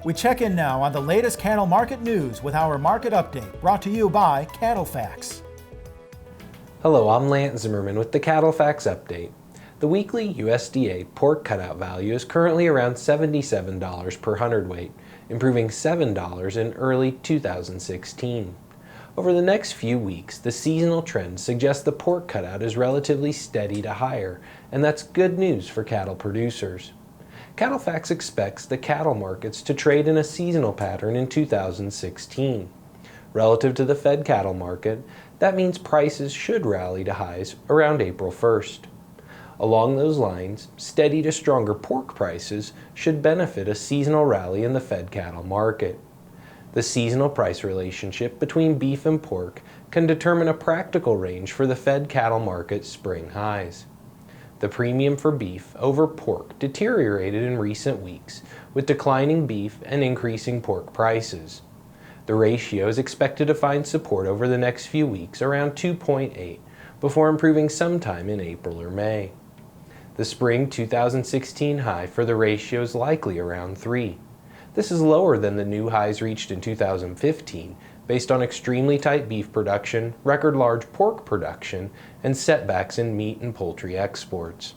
We check in now on the latest cattle market news with our market update, brought to you by CattleFax. Hello, I'm Lance Zimmerman with the CattleFax update. The weekly USDA pork cutout value is currently around $77 per hundredweight, improving $7 in early 2016. Over the next few weeks, the seasonal trend suggests the pork cutout is relatively steady to higher, and that's good news for cattle producers. CattleFax expects the cattle markets to trade in a seasonal pattern in 2016. Relative to the fed cattle market, that means prices should rally to highs around April 1st. Along those lines, steady to stronger pork prices should benefit a seasonal rally in the fed cattle market. The seasonal price relationship between beef and pork can determine a practical range for the fed cattle market spring highs. The premium for beef over pork deteriorated in recent weeks, with declining beef and increasing pork prices. The ratio is expected to find support over the next few weeks around 2.8 before improving sometime in April or May. The spring 2016 high for the ratio is likely around 3. This is lower than the new highs reached in 2015 based on extremely tight beef production, record large pork production, and setbacks in meat and poultry exports.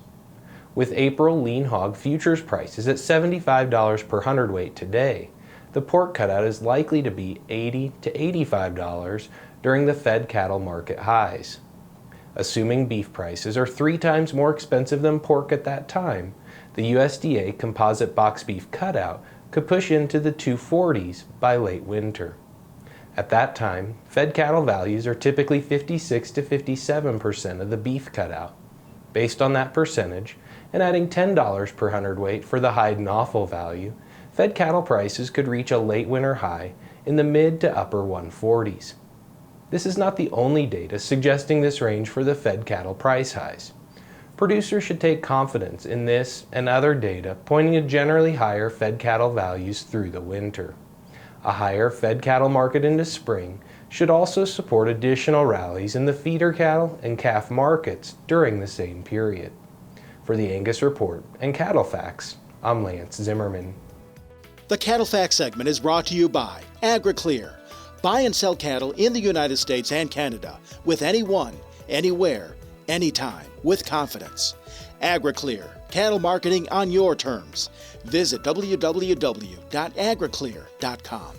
With April lean hog futures prices at $75 per hundredweight today, the pork cutout is likely to be $80 to $85 during the fed cattle market highs. Assuming beef prices are 3 times more expensive than pork at that time, the USDA composite box beef cutout could push into the 240s by late winter. At that time, fed cattle values are typically 56 to 57% of the beef cutout. Based on that percentage, and adding $10 per hundredweight for the hide and offal value, fed cattle prices could reach a late winter high in the mid to upper 140s. This is not the only data suggesting this range for the fed cattle price highs. Producers should take confidence in this and other data pointing to generally higher fed cattle values through the winter. A higher fed cattle market into spring should also support additional rallies in the feeder cattle and calf markets during the same period. For the Angus Report and CattleFax, I'm Lance Zimmerman. The CattleFax segment is brought to you by AgriClear. Buy and sell cattle in the United States and Canada with anyone, anywhere, anytime, with confidence. AgriClear, cattle marketing on your terms. Visit www.agriclear.com.